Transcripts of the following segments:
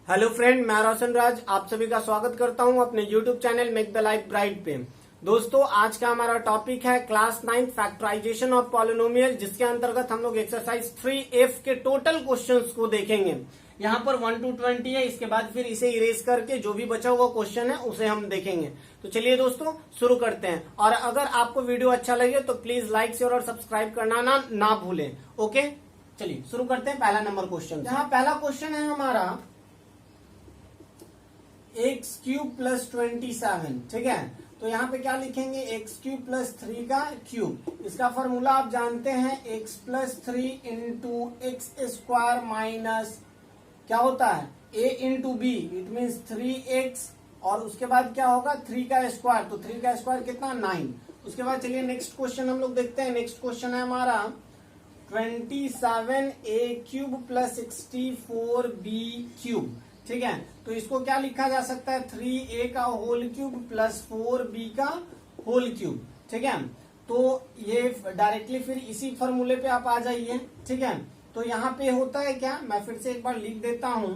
Hello friend, मैं रोशन राज आप सभी का स्वागत करता हूं अपने YouTube channel make the life bright पे। दोस्तों, आज का हमारा टॉपिक है क्लास 9 फैक्टराइजेशन ऑफ पॉलिनोमियल, जिसके अंतर्गत हम लोग एक्सरसाइज 3F के टोटल क्वेश्चंस को देखेंगे। यहाँ पर 1 to 20 है, इसके बाद फिर इसे इरेज करके जो भी बचा हुआ क्वेश्चन है उसे हम देखेंगे। तो चलिए दोस्तों शुरू करते हैं, और अगर आपको वीडियो अच्छा लगे तो प्लीज लाइक शेयर और सब्सक्राइब करना ना भूलें। ओके, चलिए शुरू करते हैं। पहला नंबर क्वेश्चन, यहाँ पहला क्वेश्चन है हमारा एक्स क्यूब प्लस 27। ठीक है, तो यहाँ पे क्या लिखेंगे, एक्स क्यूब प्लस 3 का क्यूब। इसका फॉर्मूला आप जानते हैं, x plus 3 into x square minus क्या होता है a into b, it means 3x, और उसके बाद क्या होगा 3 का स्क्वायर, तो 3 का स्क्वायर कितना 9। उसके बाद चलिए नेक्स्ट क्वेश्चन हम लोग देखते हैं। नेक्स्ट क्वेश्चन है हमारा 27a cube plus 64b cube. ठीक है, तो इसको क्या लिखा जा सकता है, 3a का होल क्यूब प्लस 4b का होल क्यूब। ठीक है, तो ये डायरेक्टली फिर इसी फॉर्मूले पे आप आ जाइए। ठीक है, तो यहाँ पे होता है क्या, मैं फिर से एक बार लिख देता हूं।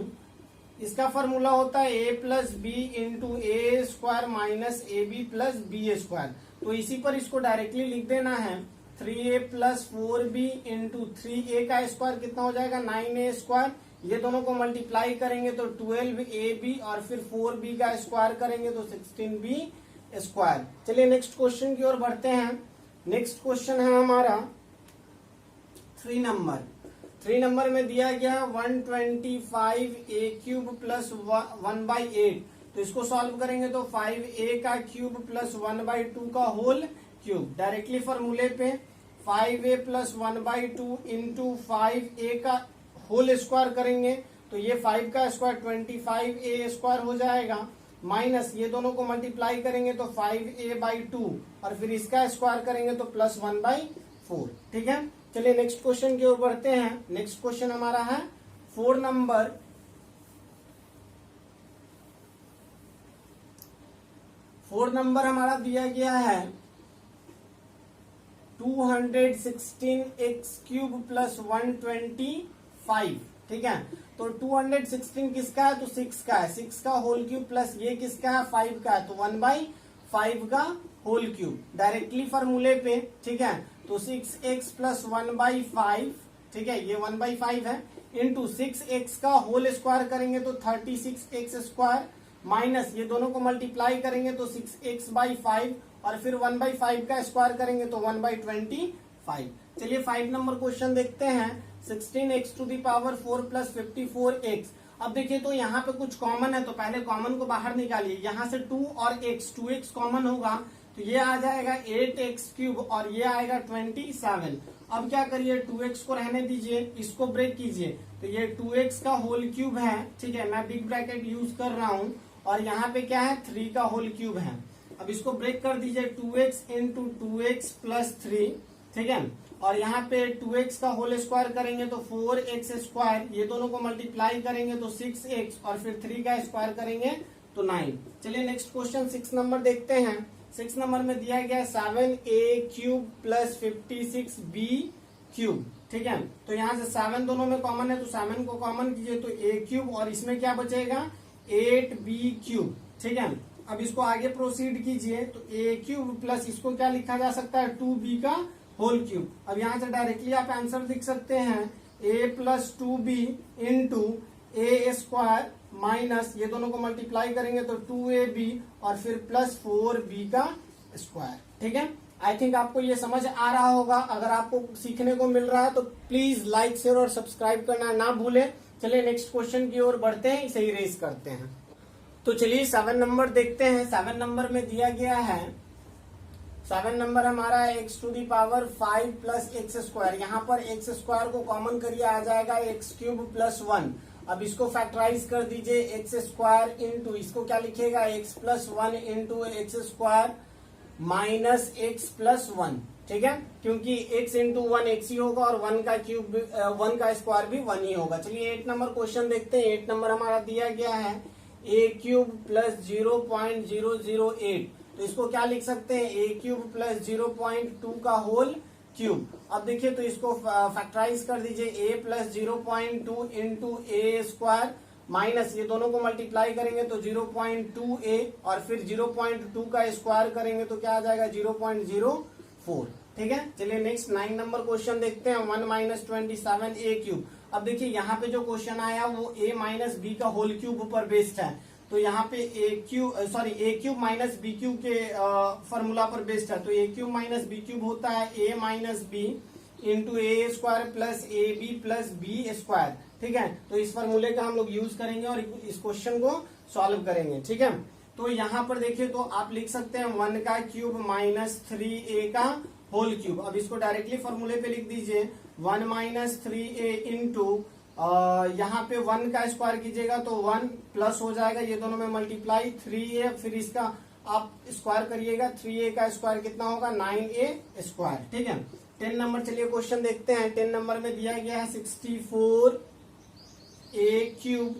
इसका फॉर्मूला होता है a plus B into A square minus a B plus B square. तो इसी पर इसको डायरेक्टली लिख देना है, 3a plus 4b into 3a का स्क्वायर कितना हो जाएगा 9a स्क्वायर। ये दोनों को मल्टीप्लाई करेंगे तो 12ab, और फिर 4b का स्क्वायर करेंगे तो 16b स्क्वायर। चलिए नेक्स्ट क्वेश्चन की ओर बढ़ते हैं। नेक्स्ट क्वेश्चन है हमारा 3 नंबर में दिया गया 125a क्यूब प्लस 1/8। तो इसको सॉल्व करेंगे तो 5a का क्यूब प्लस 1/2 का होल क्यूब। डायरेक्टली फॉर्मूले पे 5a प्लस 1/2 इंटू 5a का होल स्क्वायर करेंगे तो ये 5 का स्क्वायर 25a स्क्वायर हो जाएगा, माइनस ये दोनों को मल्टीप्लाई करेंगे तो 5a/2, और फिर इसका स्क्वायर करेंगे तो प्लस 1/4। ठीक है, चलिए नेक्स्ट क्वेश्चन की ओर बढ़ते हैं। नेक्स्ट क्वेश्चन हमारा है 4 नंबर। 4 नंबर हमारा दिया गया है 216x क्यूब प्लस 125। ठीक है, तो 216 किसका है, तो 6 का है, 6 का होल क्यूब प्लस ये किसका है 5 का है, तो 1/5 का होल क्यूब। डायरेक्टली फॉर्मूले पे, ठीक है, तो 6x प्लस 1/5, ठीक है, ये 1/5 है, इंटू 6x का होल स्क्वायर करेंगे तो 36x स्क्वायर, माइनस ये दोनों को मल्टीप्लाई करेंगे तो 6x/5, और फिर 1/5 का स्क्वायर करेंगे तो 1/25। चलिए 5 नंबर क्वेश्चन देखते हैं। 16x to the power 4 plus 54x। अब देखिए तो यहाँ पे कुछ कॉमन है, तो पहले कॉमन को बाहर निकालिए। यहाँ से 2 और x, 2x कॉमन होगा तो ये आ जाएगा 8x क्यूब, और ये आएगा 27। अब क्या करिए, 2x को रहने दीजिए, इसको ब्रेक कीजिए, तो ये 2x का होल क्यूब है। ठीक है, मैं बिग ब्रैकेट यूज कर रहा हूँ, और यहाँ पे क्या है 3 का होल क्यूब है। अब इसको ब्रेक कर दीजिए, 2x इंटू 2x प्लस 3। ठीक है, और यहाँ पे 2x का होल स्क्वायर करेंगे तो 4x स्क्वायर, ये दोनों को मल्टीप्लाई करेंगे तो 6x, और फिर 3 का स्क्वायर करेंगे तो 9। चलिए नेक्स्ट क्वेश्चन 6 नंबर देखते हैं। 6 नंबर में दिया गया 7a cube plus 56b cube. ठीक है, तो यहाँ से 7 दोनों में कॉमन है, तो 7 को कॉमन कीजिए तो a क्यूब, और इसमें क्या बचेगा 8b क्यूब। ठीक है, अब इसको आगे प्रोसीड कीजिए तो a क्यूब प्लस इसको क्या लिखा जा सकता है 2b का होल क्यूब। अब यहाँ से डायरेक्टली आप आंसर लिख सकते हैं a plus 2b into A square, minus ये दोनों को मल्टीप्लाई करेंगे तो 2ab, और फिर प्लस 4b का स्क्वायर। ठीक है, आई थिंक आपको ये समझ आ रहा होगा। अगर आपको सीखने को मिल रहा है तो प्लीज लाइक शेयर और सब्सक्राइब करना ना भूलें। चलिए नेक्स्ट क्वेश्चन की ओर बढ़ते हैं, इसे इरेज करते हैं। तो चलिए 7 नंबर देखते हैं। 7 नंबर में दिया गया है 7 नंबर हमारा है x to the power 5 plus x square. यहाँ पर एक्स स्क्वायर को कॉमन करिए, आ जाएगा एक्स क्यूब प्लस 1। अब इसको फैक्टराइज कर दीजिए, एक्स स्क्वायर इंटू इसको क्या लिखेगा x plus 1 into x square minus x plus 1। ठीक है, क्योंकि x इंटू 1 x ही होगा, और 1 का क्यूब 1 का स्क्वायर भी 1 ही होगा। चलिए 8 नंबर क्वेश्चन देखते हैं। 8 नंबर हमारा दिया गया है a क्यूब प्लस 0.008। तो इसको क्या लिख सकते हैं, a क्यूब प्लस 0.2 का होल क्यूब। अब देखिए तो इसको फैक्टराइज कर दीजिए, a plus 0.2 into A square minus ये दोनों को मल्टीप्लाई करेंगे तो 0.2a और फिर 0.2 का स्क्वायर करेंगे तो क्या आ जाएगा 0.04। ठीक है, चलिए नेक्स्ट 9 नंबर क्वेश्चन देखते हैं। 1 माइनस 27a³। अब देखिए यहाँ पे जो क्वेश्चन आया वो a माइनस बी का होल क्यूब पर बेस्ड है, तो यहाँ पे A cube minus B cube के फॉर्मूला पर बेस्ड है, तो A cube minus B cube होता है A minus B into A square plus A B plus B square. ठीक है, तो इस फॉर्मूले का हम लोग यूज करेंगे और इस क्वेश्चन को सॉल्व करेंगे। ठीक है, तो यहाँ पर देखिए तो आप लिख सकते हैं 1 का क्यूब माइनस 3a का होल क्यूब। अब इसको डायरेक्टली फॉर्मूले पे लिख दीजिए 1 माइनस 3a इंटू यहाँ पे 1 का स्क्वायर कीजिएगा तो 1 प्लस हो जाएगा, ये दोनों में मल्टीप्लाई 3a, फिर इसका आप स्क्वायर करिएगा 3a का स्क्वायर कितना होगा 9a स्क्वायर। ठीक है, 10 नंबर चलिए क्वेश्चन देखते हैं। 10 नंबर में दिया गया है 64a क्यूब,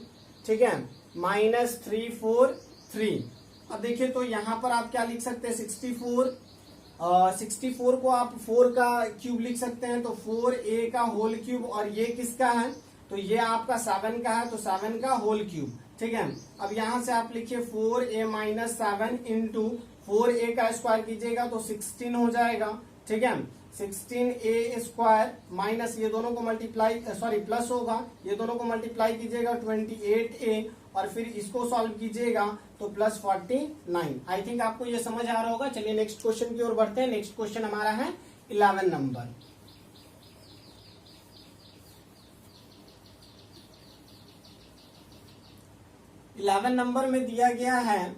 ठीक है, माइनस 343। अब देखिए तो यहाँ पर आप क्या लिख सकते हैं 64 को आप 4 का क्यूब लिख सकते हैं, तो 4a का होल क्यूब, और ये किसका है तो ये आपका 7 का है, तो 7 का होल क्यूब। ठीक है, अब यहां से आप लिखिए 4a माइनस 7 इंटू 4a का स्क्वायर कीजिएगा तो 16 हो जाएगा। ठीक है, 16a स्क्वायर माइनस ये दोनों को मल्टीप्लाई प्लस होगा, ये दोनों को मल्टीप्लाई कीजिएगा 28a और फिर इसको सॉल्व कीजिएगा तो प्लस 49। आई थिंक आपको ये समझ आ रहा होगा। चलिए नेक्स्ट क्वेश्चन की ओर बढ़ते हैं। नेक्स्ट क्वेश्चन हमारा है 11 नंबर। 11 नंबर में दिया गया है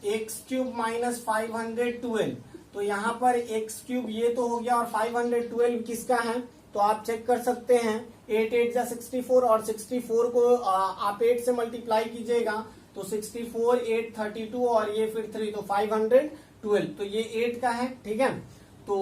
एक्स क्यूब माइनस 512। तो यहाँ पर एक्स क्यूब ये तो हो गया और 512 किसका है तो आप चेक कर सकते हैं 8 8 जा 64 और 64 को आप 8 से मल्टीप्लाई कीजिएगा तो 64 8 32 और ये फिर 3 तो 512, तो ये 8 का है। ठीक है, तो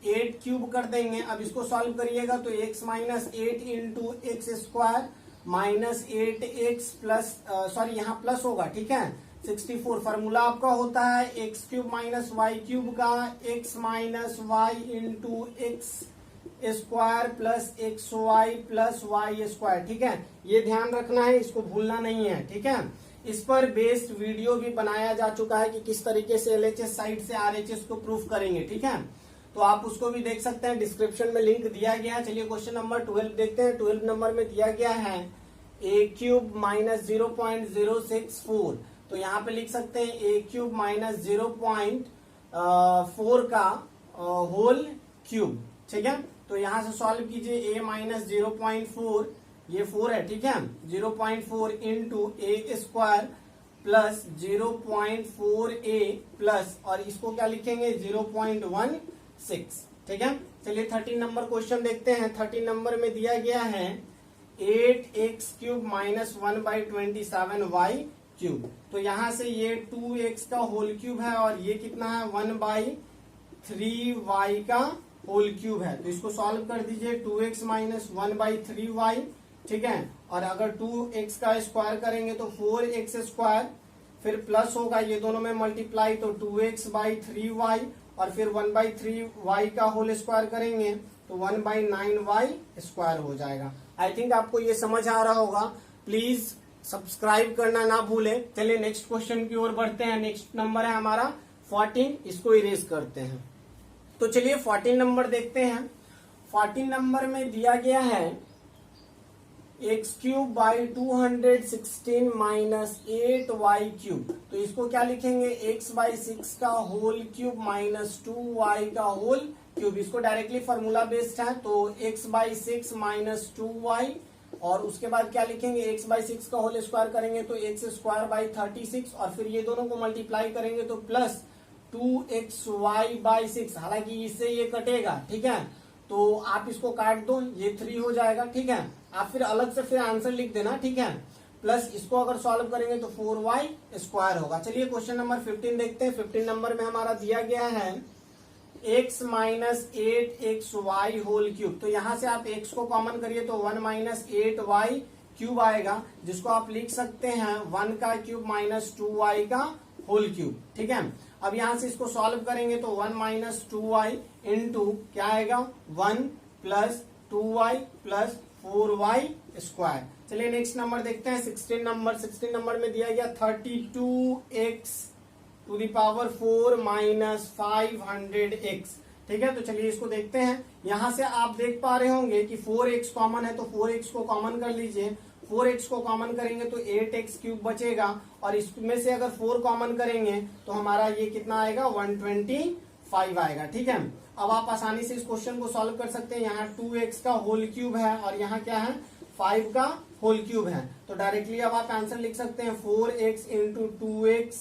8 क्यूब कर देंगे। अब इसको सॉल्व करिएगा तो x minus 8 into x square minus 8x plus यहाँ प्लस होगा। ठीक है, 64 फार्मूला आपका होता है x cube minus y cube का x minus y into x square plus x y plus y square. ठीक है, ये ध्यान रखना है, इसको भूलना नहीं है। ठीक है, इस पर बेस्ड वीडियो भी बनाया जा चुका है कि किस तरीके से एलएचएस साइड से आरएचएस को प्रूफ करेंगे। ठीक है, तो आप उसको भी देख सकते हैं, डिस्क्रिप्शन में लिंक दिया गया है। चलिए क्वेश्चन नंबर 12 देखते हैं। 12 नंबर में दिया गया है ए क्यूब माइनस 0.064, तो यहाँ पे लिख सकते हैं ए क्यूब माइनस 0.4 का होल क्यूब। ठीक है, तो यहाँ से सॉल्व कीजिए a माइनस 0.4, ये 4 है। ठीक है, 0.4 इंटू ए स्क्वायर प्लस 0.4a प्लस और इसको क्या लिखेंगे 0.16। ठीक है, चलिए 13 नंबर क्वेश्चन देखते हैं। 13 नंबर में दिया गया है 8x cube minus 1/27y cube, तो यहाँ से ये 2x का होल क्यूब है और ये कितना है 1/3y का होल क्यूब है, तो इसको सॉल्व कर दीजिए 2x माइनस 1/3y। ठीक है, और अगर 2x का स्क्वायर करेंगे तो 4x स्क्वायर, फिर प्लस होगा ये दोनों में मल्टीप्लाई तो 2x/3y और फिर 1/3y का होल स्क्वायर करेंगे तो 1/9y स्क्वायर हो जाएगा। आई थिंक आपको ये समझ आ रहा होगा। प्लीज सब्सक्राइब करना ना भूलें। चलिए नेक्स्ट क्वेश्चन की ओर बढ़ते हैं। नेक्स्ट नंबर है हमारा 14, इसको इरेज करते हैं। तो चलिए 14 नंबर देखते हैं। 14 नंबर में दिया गया है x cube by 216 minus 8y cube, तो इसको क्या लिखेंगे x/6 का होल क्यूब माइनस 2y का होल क्यूब। इसको डायरेक्टली फॉर्मूला बेस्ड है तो x/6 माइनस 2y और उसके बाद क्या लिखेंगे x/6 का होल स्क्वायर करेंगे तो x स्क्वायर बाई 36 और फिर ये दोनों को मल्टीप्लाई करेंगे तो प्लस 2xy/6। हालांकि इससे ये कटेगा। ठीक है, तो आप इसको काट दो, ये 3 हो जाएगा। ठीक है, आप फिर अलग से फिर आंसर लिख देना। ठीक है, प्लस इसको अगर सॉल्व करेंगे तो 4y स्क्वायर होगा। चलिए क्वेश्चन नंबर 15 देखते हैं। 15 नंबर में हमारा दिया गया है x minus 8xy whole cube, तो यहां से आप x को कॉमन करिए तो 1 माइनस 8y क्यूब आएगा, जिसको आप लिख सकते हैं 1 का क्यूब माइनस 2y का होल क्यूब। ठीक है, अब यहां से इसको सॉल्व करेंगे तो 1 माइनस 2y इंटू क्या आएगा 1 प्लस 2y प्लस 4y²। चलिए नेक्स्ट नंबर देखते हैं 16 नंबर। 16 नंबर में दिया गया 32x⁴ माइनस 500x। ठीक है, तो चलिए इसको देखते हैं। यहां से आप देख पा रहे होंगे कि 4x कॉमन है, तो 4x को कॉमन कर लीजिए। 4x को कॉमन करेंगे तो 8x³ बचेगा, और इसमें से अगर 4 कॉमन करेंगे तो हमारा ये कितना आएगा, 125 आएगा। ठीक है, अब आप आसानी से इस क्वेश्चन को सॉल्व कर सकते हैं। यहाँ 2x का होल क्यूब है और यहाँ क्या है, 5 का होल क्यूब है। तो डायरेक्टली अब आप आंसर लिख सकते हैं 4x इंटू 2x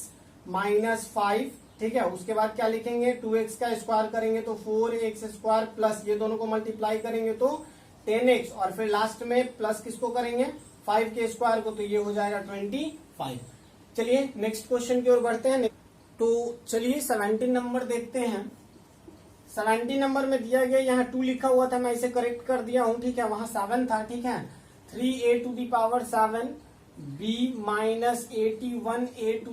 माइनस 5। ठीक है, उसके बाद क्या लिखेंगे, 2x का स्क्वायर करेंगे तो 4x² प्लस ये दोनों को मल्टीप्लाई करेंगे तो 10x, और फिर लास्ट में प्लस किसको करेंगे, 5 के स्क्वायर को, तो ये हो जाएगा 25। चलिए नेक्स्ट क्वेश्चन की ओर बढ़ते हैं। तो चलिए 17 नंबर देखते हैं। 17 नंबर में दिया गया, यहाँ 2 लिखा हुआ था, मैं इसे करेक्ट कर दिया हूं। ठीक है, वहां 7 था। ठीक है, 3a⁴ b minus 81a⁴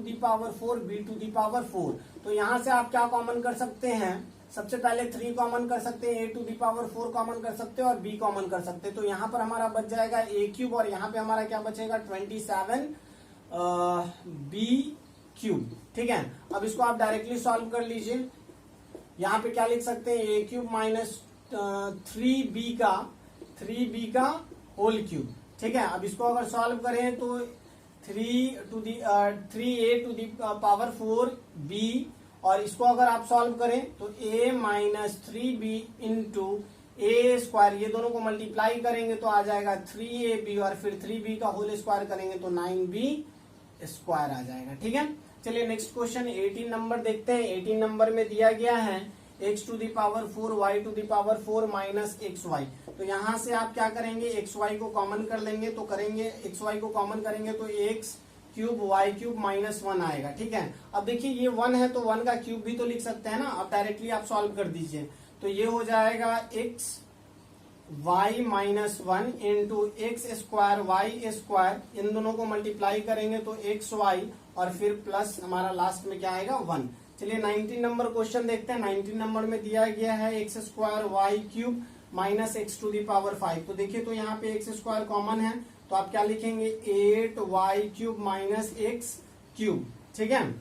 b⁴। तो यहां से आप क्या कॉमन कर सकते हैं, सबसे पहले 3 कॉमन कर सकते हैं, a⁴ कॉमन कर सकते हैं और b कॉमन कर सकते हैं। तो यहाँ पर हमारा बच जाएगा a³ और यहाँ पे हमारा क्या बचेगा, 27 b³। ठीक है, अब इसको आप डायरेक्टली सॉल्व कर लीजिए। यहाँ पे क्या लिख सकते हैं, a³ माइनस 3b का होल क्यूब। ठीक है, अब इसको अगर सॉल्व करें तो 3a⁴ b, और इसको अगर आप सॉल्व करें तो a minus 3b into a², ये दोनों को मल्टीप्लाई करेंगे तो आ जाएगा 3ab, और फिर 3b का होल स्क्वायर करेंगे तो 9b² आ जाएगा। ठीक है, चलिए नेक्स्ट क्वेश्चन 18 नंबर देखते हैं। 18 नंबर में दिया गया है x⁴ y⁴ माइनस xy। तो यहां से आप क्या करेंगे, xy को कॉमन कर लेंगे, तो करेंगे xy को कॉमन करेंगे तो x³ y³ माइनस 1 आएगा। ठीक है, अब देखिए ये 1 है तो 1 का क्यूब भी तो लिख सकते हैं ना। अब डायरेक्टली आप सॉल्व कर दीजिए, तो ये हो जाएगा xy minus 1 into x² y², इन दोनों को मल्टीप्लाई करेंगे तो xy, और फिर प्लस हमारा लास्ट में क्या आएगा, 1। चलिए 19 नंबर क्वेश्चन देखते हैं। 19 नंबर में दिया गया है x² y³ माइनस x⁵। तो देखिए, तो यहाँ पे x² कॉमन है, तो आप क्या लिखेंगे, 8y³ माइनस x³। ठीक है,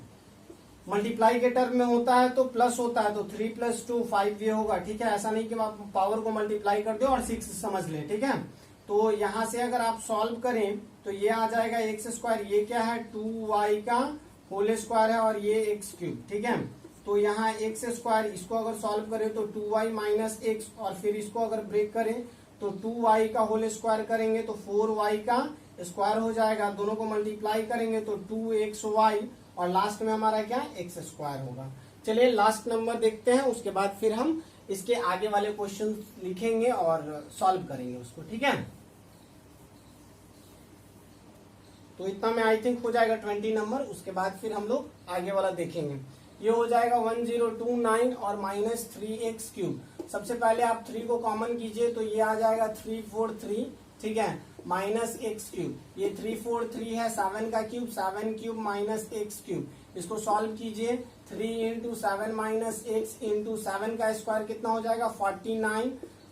मल्टीप्लाई के टर्म में होता है तो प्लस होता है, तो 3 + 2 5 ये होगा। ठीक है, ऐसा नहीं कि आप पावर को मल्टीप्लाई कर दो और 6 समझ लें। ठीक है, तो यहां से अगर आप सॉल्व करें तो ये आ जाएगा x², ये क्या है, 2y का होल स्क्वायर है, और ये x³। ठीक है, तो यहाँ x², इसको अगर सॉल्व करें तो 2y माइनस x, और फिर इसको अगर ब्रेक करें तो 2y का होल स्क्वायर करेंगे तो 4y का स्क्वायर हो जाएगा। दोनों को मल्टीप्लाई करेंगे तो 2xy, और लास्ट में हमारा क्या, x² होगा। चलिए लास्ट नंबर देखते हैं, उसके बाद फिर हम इसके आगे वाले क्वेश्चन लिखेंगे और सॉल्व करेंगे उसको। ठीक है, तो इतना में आई थिंक हो जाएगा 20 नंबर। उसके बाद फिर हम लोग आगे वाला देखेंगे। ये हो जाएगा 1029 और माइनस 3x³। सबसे पहले आप 3 को कॉमन कीजिए, तो ये आ जाएगा 343। ठीक है, माइनस x³, ये 343 है, 7 का क्यूब, 7³ माइनस x³। इसको सॉल्व कीजिए, 3 इंटू 7 माइनस x इंटू 7 का स्क्वायर कितना हो जाएगा, 49,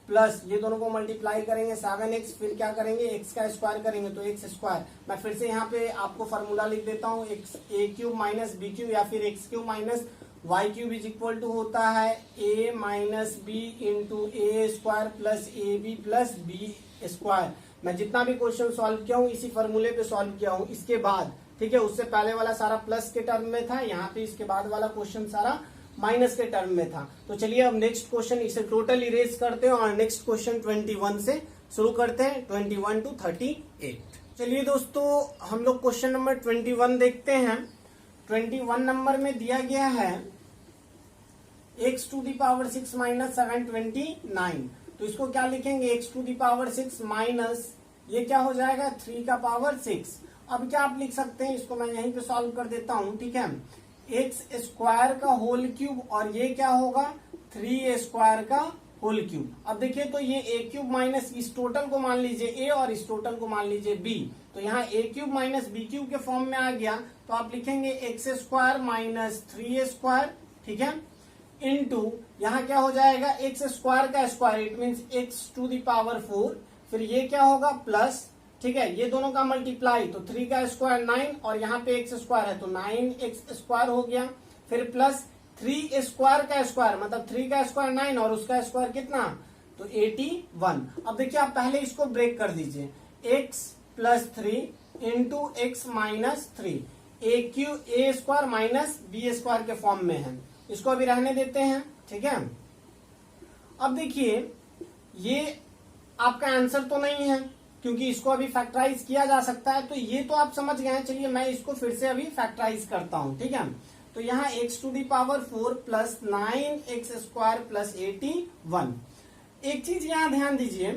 प्लस ये दोनों को मल्टीप्लाई करेंगे 7x, फिर क्या करेंगे, x का स्क्वायर करेंगे तो x²। मैं फिर से यहाँ पे आपको फॉर्मूला लिख देता हूँ, a³ माइनस b³ या फिर x³ minus y³ is equal to होता है a minus b into a² plus ab plus b²। मैं जितना भी क्वेश्चन सॉल्व किया हूँ इसी फॉर्मूले पे सॉल्व किया हूँ। इसके बाद, ठीक है, उससे पहले वाला सारा प्लस के टर्म में था, यहाँ पे इसके बाद वाला क्वेश्चन सारा माइनस के टर्म में था। तो चलिए अब नेक्स्ट क्वेश्चन, इसे टोटल इरेज करते हैं और नेक्स्ट क्वेश्चन 21 से शुरू करते हैं, 21 to 38। चलिए दोस्तों, हम लोग क्वेश्चन नंबर 21 देखते हैं। 21 नंबर में दिया गया है x⁶ माइनस 729। तो इसको क्या लिखेंगे, x⁶ माइनस ये क्या हो जाएगा, 3⁶। अब क्या आप लिख सकते हैं, इसको मैं यहीं पे सॉल्व कर देता हूं। ठीक है, x² का होल क्यूब, और ये क्या होगा, 3a² का होल क्यूब। अब देखिए, तो ये a³ माइनस इस टोटल को मान लीजिए a और इस टोटल को मान लीजिए b, तो यहाँ a³ माइनस b³ के फॉर्म में आ गया। तो आप लिखेंगे x² माइनस 3a²। ठीक है, इनटू यहाँ क्या हो जाएगा, x² का स्क्वायर, इट मीन्स x⁴, फिर ये क्या होगा प्लस, ठीक है, ये दोनों का मल्टीप्लाई तो 3 का स्क्वायर 9 और यहाँ पे एक्स स्क्वायर है तो 9x स्क्वायर हो गया। फिर प्लस 3 स्क्वायर का स्क्वायर मतलब 3 का स्क्वायर 9 और उसका स्क्वायर कितना, तो 81। अब देखिए आप पहले इसको ब्रेक कर दीजिए, x plus 3 into x minus 3, ए स्क्वायर माइनस बी स्क्वायर के फॉर्म में है, इसको अभी रहने देते हैं, ठीक है। अब देखिए ये आपका आंसर तो नहीं है क्योंकि इसको अभी फैक्टराइज किया जा सकता है, तो ये तो आप समझ गए हैं। चलिए मैं इसको फिर से अभी फैक्टराइज करता हूं, ठीक है। तो यहाँ x to the power 4 plus 9x square plus 81। एक चीज यहाँ ध्यान दीजिए,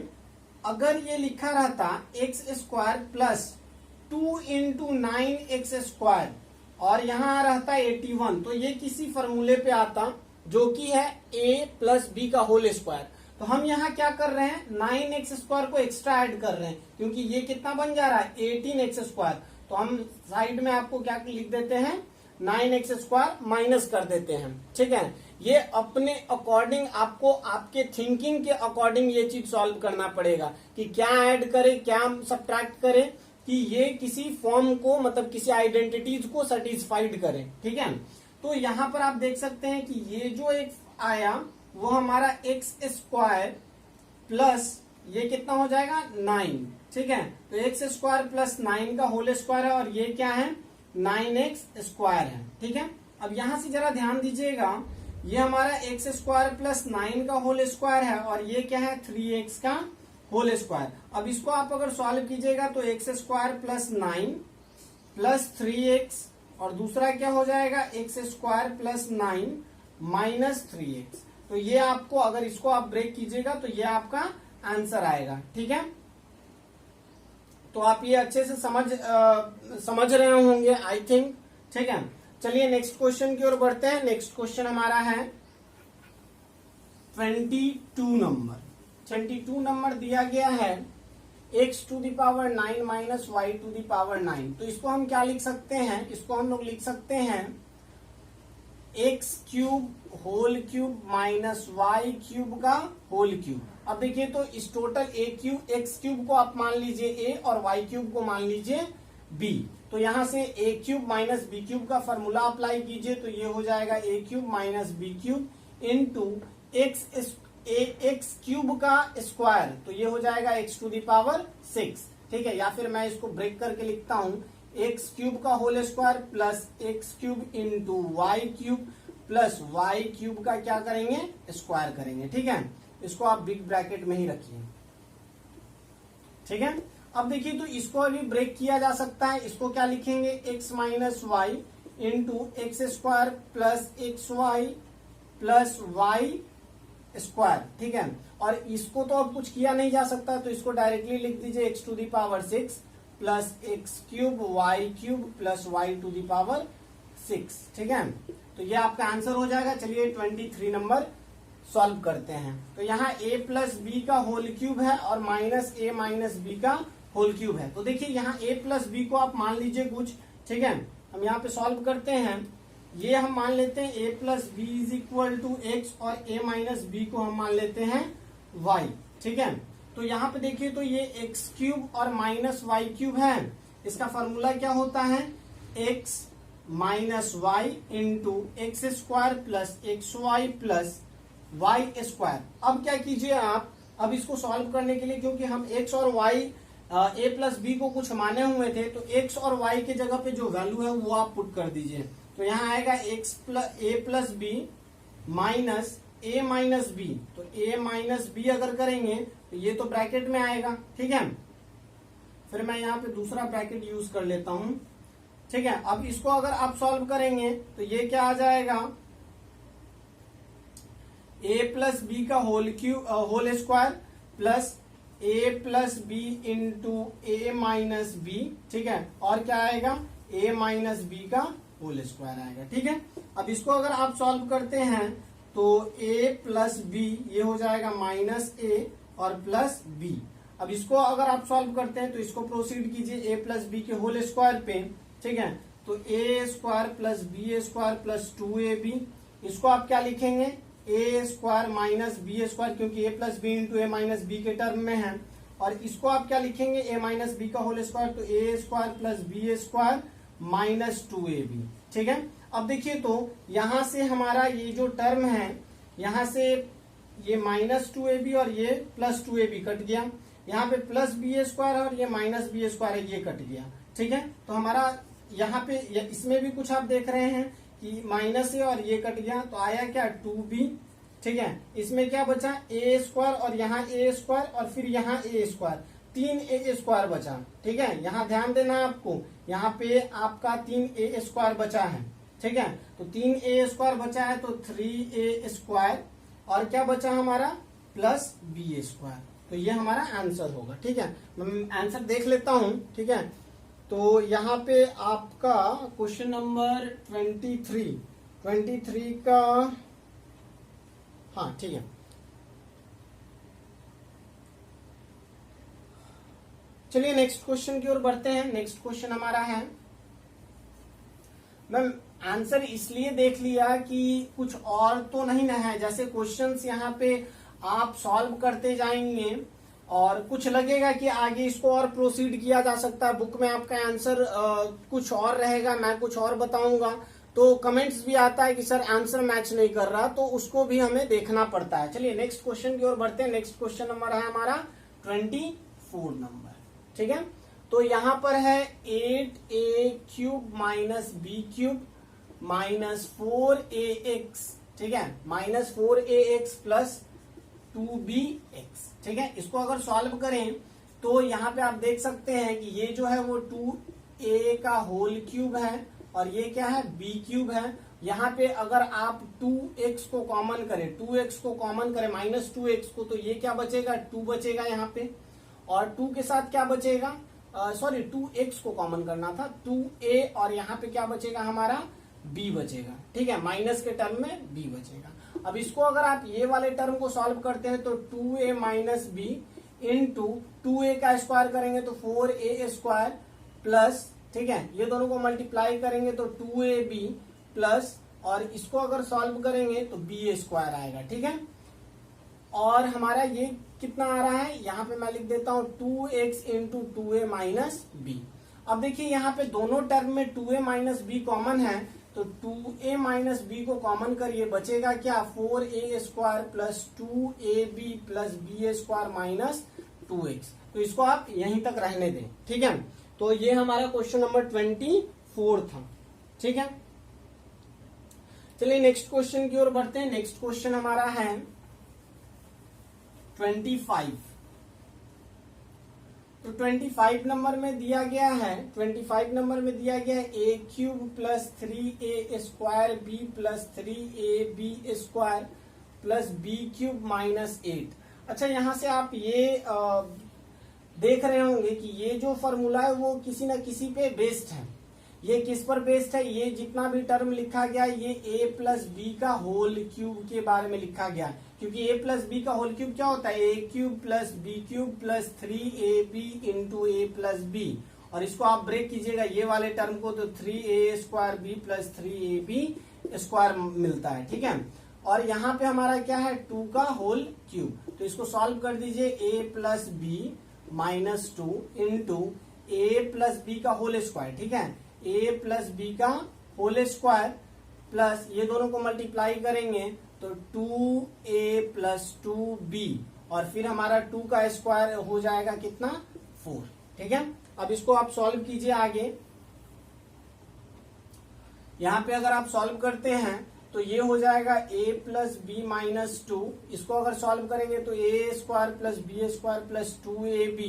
अगर ये लिखा रहता x square plus 2 into 9x square और यहाँ रहता 81, तो ये किसी फॉर्मूले पे आता जो कि है a प्लस बी का होल स्क्वायर। तो हम यहाँ क्या कर रहे हैं, 9x स्क्वायर को एक्स्ट्रा ऐड कर रहे हैं क्योंकि ये कितना बन जा रहा है 18x स्क्वायर। तो हम साइड में आपको क्या लिख देते हैं, 9x स्क्वायर माइनस कर देते हैं, ठीक है। ये अपने अकॉर्डिंग आपको आपके थिंकिंग के अकॉर्डिंग ये चीज सॉल्व करना पड़ेगा कि क्या ऐड करें क्या सब्ट्रैक्ट करें कि ये किसी फॉर्म को मतलब किसी आइडेंटिटीज को सेटिस्फाइड करे, ठीक है। तो यहाँ पर आप देख सकते हैं कि ये जो एक आया वो हमारा एक्स स्क्वायर प्लस ये कितना हो जाएगा 9, ठीक है। तो एक्स स्क्वायर प्लस 9 का होल स्क्वायर है और ये क्या है 9x स्क्वायर है, ठीक है। अब यहां से जरा ध्यान दीजिएगा, ये हमारा एक्स स्क्वायर प्लस 9 का होल स्क्वायर है और ये क्या है 3x का होल स्क्वायर। अब इसको आप अगर सॉल्व कीजिएगा तो x square plus 9 plus 3x और दूसरा क्या हो जाएगा x square plus 9 minus 3x। तो ये आपको अगर इसको आप ब्रेक कीजिएगा तो ये आपका आंसर आएगा, ठीक है। तो आप ये अच्छे से समझ रहे होंगे आई थिंक, ठीक है। चलिए नेक्स्ट क्वेश्चन की ओर बढ़ते हैं। नेक्स्ट क्वेश्चन हमारा है 22 नंबर। 22 नंबर दिया गया है x to the power 9 minus y to the power 9। तो इसको हम क्या लिख सकते हैं, इसको हम लोग लिख सकते हैं x cube whole cube minus y cube का होल क्यूब। अब देखिए तो इस टोटल एक्स क्यूब को आप मान लीजिए ए और वाई क्यूब को मान लीजिए बी। तो यहां से A cube minus B cube का फॉर्मूला अप्लाई कीजिए तो ये हो जाएगा A cube minus B cube into X cube का स्क्वायर, तो ये हो जाएगा एक्स टू दी पावर 6, ठीक है। या फिर मैं इसको ब्रेक करके लिखता हूं एक्स क्यूब का whole square plus x cube into y cube plus y cube का क्या करेंगे स्क्वायर करेंगे, ठीक है। इसको आप बिग ब्रैकेट में ही रखिए, ठीक है। अब देखिए तो इसको अभी ब्रेक किया जा सकता है, इसको क्या लिखेंगे x minus y into x square plus x y plus y square, ठीक है। और इसको तो अब कुछ किया नहीं जा सकता तो इसको डायरेक्टली लिख दीजिए x to the power 6 plus x cube y cube plus y to the power 6, ठीक है। तो ये आपका आंसर हो जाएगा। चलिए 23 नंबर सॉल्व करते हैं। तो यहाँ a प्लस बी का होल क्यूब है और माइनस ए माइनस बी का होल क्यूब है। तो देखिए यहाँ a प्लस बी को आप मान लीजिए कुछ, ठीक है। हम यहाँ पे सॉल्व करते हैं, ये हम मान लेते हैं a plus b is equal to x और a माइनस बी को हम मान लेते हैं y, ठीक है। तो यहाँ पे देखिए तो ये एक्स क्यूब और माइनस वाई क्यूब है, इसका फॉर्मूला क्या होता है x minus y into x square plus x y plus y square. अब क्या कीजिए आप, अब इसको सॉल्व करने के लिए क्योंकि हम एक्स और वाई ए प्लस बी को कुछ माने हुए थे तो एक्स और वाई के जगह पे जो वैल्यू है वो आप पुट कर दीजिए। तो यहाँ आएगा ए प्लस बी माइनस ए माइनस बी। तो ए माइनस बी अगर करेंगे तो ये तो ब्रैकेट में आएगा, ठीक है। फिर मैं यहाँ पे दूसरा ब्रैकेट यूज कर लेता हूं, ठीक है। अब इसको अगर आप सॉल्व करेंगे तो ये क्या आ जाएगा a प्लस बी का whole square plus a plus B into A minus b, ठीक है। और क्या आएगा a माइनस बी का होल स्क्वायर आएगा, ठीक है। अब इसको अगर आप सॉल्व करते हैं तो a प्लस बी ये हो जाएगा माइनस ए और प्लस बी। अब इसको अगर आप सॉल्व करते हैं तो इसको प्रोसीड कीजिए a प्लस बी के होल स्क्वायर पे, ठीक है। तो a square plus B square plus 2ab, इसको आप क्या लिखेंगे A square minus B square, क्योंकि A plus B into A minus B के टर्म में है। और इसको आप क्या लिखेंगे, a माइनस बी का होल स्क्वायर, तो A square plus B square minus 2ab। ठीक है, अब देखिए तो यहां से हमारा ये जो टर्म है, यहां से ये माइनस 2ab और ये प्लस 2ab कट गया, यहाँ पे प्लस बी स्क्वायर और ये माइनस बी स्क्वायर है, ये कट गया। ठीक है, तो हमारा यहाँ पे इसमें भी कुछ आप देख रहे हैं कि माइनस है और ये कट गया, तो आया क्या 2b। ठीक है, इसमें क्या बचा ए स्क्वायर और यहाँ ए स्क्वायर और फिर यहाँ ए स्क्वायर, 3a स्क्वायर बचा। ठीक है, यहाँ ध्यान देना है आपको, यहाँ पे आपका 3a स्क्वायर बचा है। ठीक है, तो 3a स्क्वायर बचा है, तो 3a स्क्वायर और क्या बचा हमारा प्लस बी स्क्वायर, तो ये हमारा आंसर होगा। ठीक है, मैं आंसर देख लेता हूं। ठीक है, तो यहाँ पे आपका क्वेश्चन नंबर 23 का, हाँ ठीक है, चलिए नेक्स्ट क्वेश्चन की ओर बढ़ते हैं। नेक्स्ट क्वेश्चन हमारा है, मैम आंसर इसलिए देख लिया कि कुछ और तो नहीं ना है, जैसे क्वेश्चंस यहाँ पे आप सॉल्व करते जाएंगे और कुछ लगेगा कि आगे इसको और प्रोसीड किया जा सकता है, बुक में आपका आंसर कुछ और रहेगा, मैं कुछ और बताऊंगा, तो कमेंट्स भी आता है कि सर आंसर मैच नहीं कर रहा, तो उसको भी हमें देखना पड़ता है। चलिए नेक्स्ट क्वेश्चन की ओर बढ़ते हैं। नेक्स्ट क्वेश्चन नंबर है हमारा 24 नंबर। ठीक है, तो यहाँ पर है 8a cube minus B cube minus 4ax। ठीक है, माइनस 4ax प्लस 2bx। ठीक है, इसको अगर सॉल्व करें तो यहाँ पे आप देख सकते हैं कि ये जो है वो 2a का होल क्यूब है और ये क्या है b क्यूब है। यहाँ पे अगर आप 2x को कॉमन करें, 2x को कॉमन करें माइनस 2x को, तो ये क्या बचेगा 2 बचेगा यहाँ पे, और 2 के साथ क्या बचेगा, सॉरी 2x को कॉमन करना था, 2a और यहाँ पे क्या बचेगा हमारा b बचेगा। ठीक है, माइनस के टर्म में b बचेगा। अब इसको अगर आप ये वाले टर्म को सॉल्व करते हैं तो 2a minus B into 2a का स्क्वायर करेंगे तो 4a स्क्वायर प्लस, ठीक है, ये दोनों को मल्टीप्लाई करेंगे तो 2ab प्लस, और इसको अगर सॉल्व करेंगे तो b स्क्वायर आएगा। ठीक है, और हमारा ये कितना आ रहा है, यहाँ पे मैं लिख देता हूँ 2x into 2a minus B. अब देखिए यहाँ पे दोनों टर्म में 2a माइनस बी कॉमन है, तो 2a माइनस बी को कॉमन करिए, बचेगा क्या 4a square plus 2ab plus b square minus 2x। तो इसको आप यहीं तक रहने दें। ठीक है, तो ये हमारा क्वेश्चन नंबर 24 था। ठीक है, चलिए नेक्स्ट क्वेश्चन की ओर बढ़ते हैं। नेक्स्ट क्वेश्चन हमारा है 25। तो 25 नंबर में दिया गया है, 25 नंबर में दिया गया है a cube plus 3a square b plus 3ab square plus b cube minus 8। अच्छा, यहां से आप ये देख रहे होंगे कि ये जो फॉर्मूला है वो किसी न किसी पे बेस्ड है। ये किस पर बेस्ड है, ये जितना भी टर्म लिखा गया ये a प्लस बी का होल क्यूब के बारे में लिखा गया, क्योंकि a प्लस बी का होल क्यूब क्या होता है, a cube plus b cube plus 3ab into a plus b, और इसको आप ब्रेक कीजिएगा ये वाले टर्म को तो 3a square B plus 3ab square मिलता है। ठीक है, और यहाँ पे हमारा क्या है 2 का होल क्यूब, तो इसको सॉल्व कर दीजिए a plus b minus 2 into a plus b का होल स्क्वायर। ठीक है, a प्लस बी का होल स्क्वायर प्लस ये दोनों को मल्टीप्लाई करेंगे तो 2a प्लस 2b, और फिर हमारा 2 का स्क्वायर हो जाएगा कितना 4। ठीक है, अब इसको आप सॉल्व कीजिए आगे। यहाँ पे अगर आप सॉल्व करते हैं तो ये हो जाएगा a प्लस बी माइनस 2, इसको अगर सॉल्व करेंगे तो a square plus B square plus 2ab।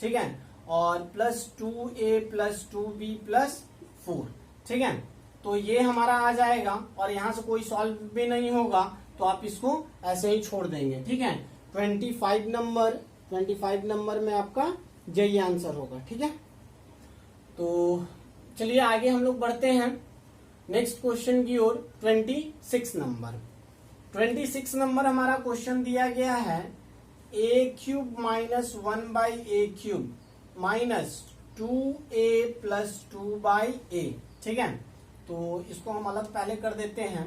ठीक है, और plus 2a plus 2b plus 4। ठीक है, तो ये हमारा आ जाएगा, और यहां से कोई सॉल्व भी नहीं होगा तो आप इसको ऐसे ही छोड़ देंगे। ठीक है, 25 नंबर में आपका यही आंसर होगा। ठीक है, तो चलिए आगे हम लोग बढ़ते हैं नेक्स्ट क्वेश्चन की ओर। 26 नंबर हमारा क्वेश्चन दिया गया है a cube minus 1 by A cube minus 2a plus 2 by A. ठीक है, तो इसको हम अलग पहले कर देते हैं,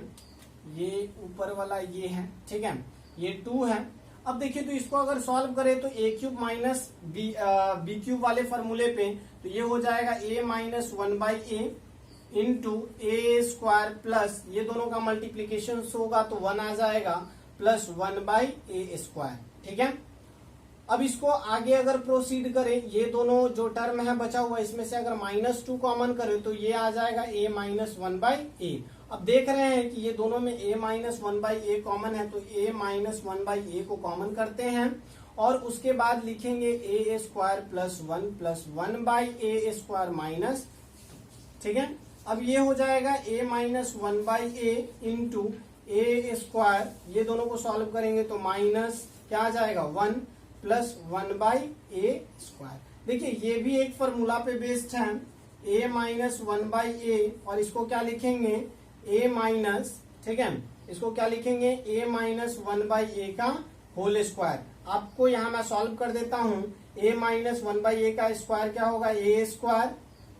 ये ऊपर वाला ये है। ठीक है, ये 2 है अब देखिए तो इसको अगर सॉल्व करें तो A cube minus B cube वाले फॉर्मूले पे तो ये हो जाएगा ए माइनस 1/a इंटू ए स्क्वायर प्लस ये दोनों का मल्टीप्लीकेशन होगा तो 1 आ जाएगा प्लस 1/a स्क्वायर। ठीक है, अब इसको आगे अगर प्रोसीड करें, ये दोनों जो टर्म है बचा हुआ इसमें से अगर -2 कॉमन करें तो ये आ जाएगा a माइनस 1/a। अब देख रहे हैं कि ये दोनों में a माइनस 1/a कॉमन है तो a माइनस 1/a को कॉमन करते हैं और उसके बाद लिखेंगे a square plus 1 plus 1/a square minus. ठीक है, अब ये हो जाएगा a minus 1/a into A square, ये दोनों को सॉल्व करेंगे तो माइनस क्या आ जाएगा 1 प्लस 1/a स्क्वायर। देखिए ये भी एक फॉर्मूला पे बेस्ड है, a माइनस 1/a और इसको क्या लिखेंगे a माइनस, ठीक है, इसको क्या लिखेंगे a माइनस 1/a का होल स्क्वायर। आपको यहाँ मैं सॉल्व कर देता हूँ, a माइनस 1/a का स्क्वायर क्या होगा a स्क्वायर।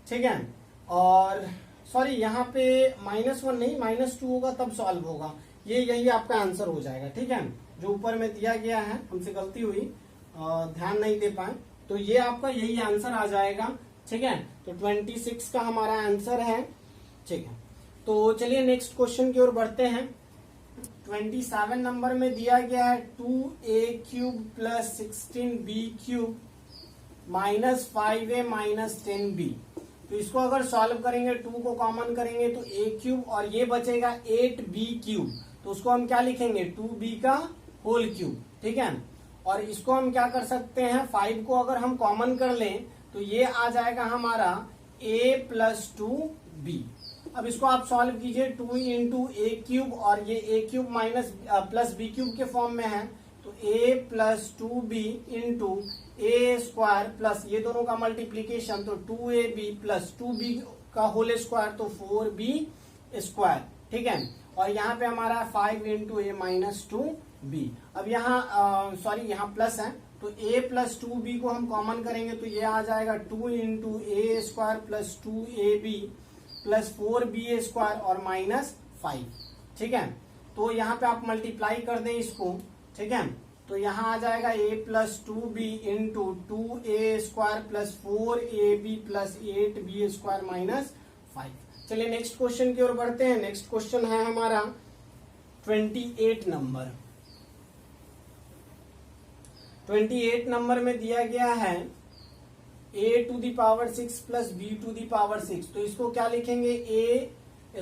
ठीक है, और सॉरी यहाँ पे -1 नहीं -2 होगा तब सॉल्व होगा, ये यही आपका आंसर हो जाएगा। ठीक है, जो ऊपर में दिया गया है हमसे गलती हुई, ध्यान नहीं दे पाए, तो ये आपका यही आंसर आ जाएगा। ठीक है, तो 26 का हमारा आंसर है। ठीक है, तो चलिए नेक्स्ट क्वेश्चन की ओर बढ़ते हैं। 27 नंबर में दिया गया है 2a cube plus 16b cube minus 5a minus 10b। तो इसको अगर सॉल्व करेंगे 2 को कॉमन करेंगे तो a क्यूब और ये बचेगा 8b क्यूब, तो उसको हम क्या लिखेंगे 2b का होल क्यूब। ठीक है, और इसको हम क्या कर सकते हैं 5 को अगर हम कॉमन कर लें तो ये आ जाएगा हमारा a प्लस 2b। अब इसको आप सॉल्व कीजिए 2 इंटू ए क्यूब और ये a cube minus plus b cube के फॉर्म में है तो a plus 2b into A square plus ये दोनों का मल्टीप्लीकेशन तो 2ab प्लस 2b का होल स्क्वायर तो 4b स्क्वायर। ठीक है, और यहाँ पे हमारा 5 इंटू ए माइनस 2b। अब यहाँ सॉरी यहाँ प्लस है तो a प्लस 2b को हम कॉमन करेंगे तो ये आ जाएगा 2 इंटू ए square plus 2ab plus 4b square और माइनस 5। ठीक है, तो यहाँ पे आप मल्टीप्लाई कर दें इसको। ठीक है, तो यहाँ आ जाएगा a plus 2b into 2a square plus 4ab plus 8b square minus 5। चलिए नेक्स्ट क्वेश्चन की ओर बढ़ते हैं। नेक्स्ट क्वेश्चन है हमारा 28 नंबर। 28 नंबर में दिया गया है a to the power 6 plus b to the power 6। तो इसको क्या लिखेंगे a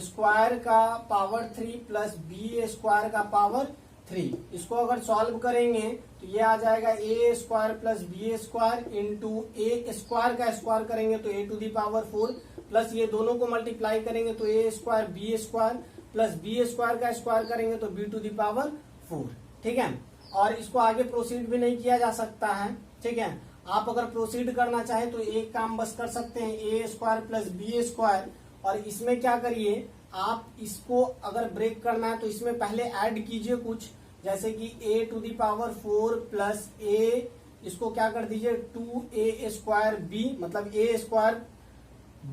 स्क्वायर का पावर 3 प्लस b स्क्वायर का पावर 3। इसको अगर सॉल्व करेंगे तो ये आ जाएगा a square plus b square into A square का स्क्वायर करेंगे तो a to the power 4 plus ये दोनों को मल्टीप्लाई करेंगे तो a square b square plus b square का स्क्वायर करेंगे तो b टू दी पावर 4। ठीक है, और इसको आगे प्रोसीड भी नहीं किया जा सकता है। ठीक है, आप अगर प्रोसीड करना चाहे तो एक काम बस कर सकते हैं a square plus b square, और इसमें क्या करिए आप इसको अगर ब्रेक करना है तो इसमें पहले ऐड कीजिए कुछ, जैसे कि a to the power 4 plus a, इसको क्या कर दीजिए 2a स्क्वायर b, मतलब a स्क्वायर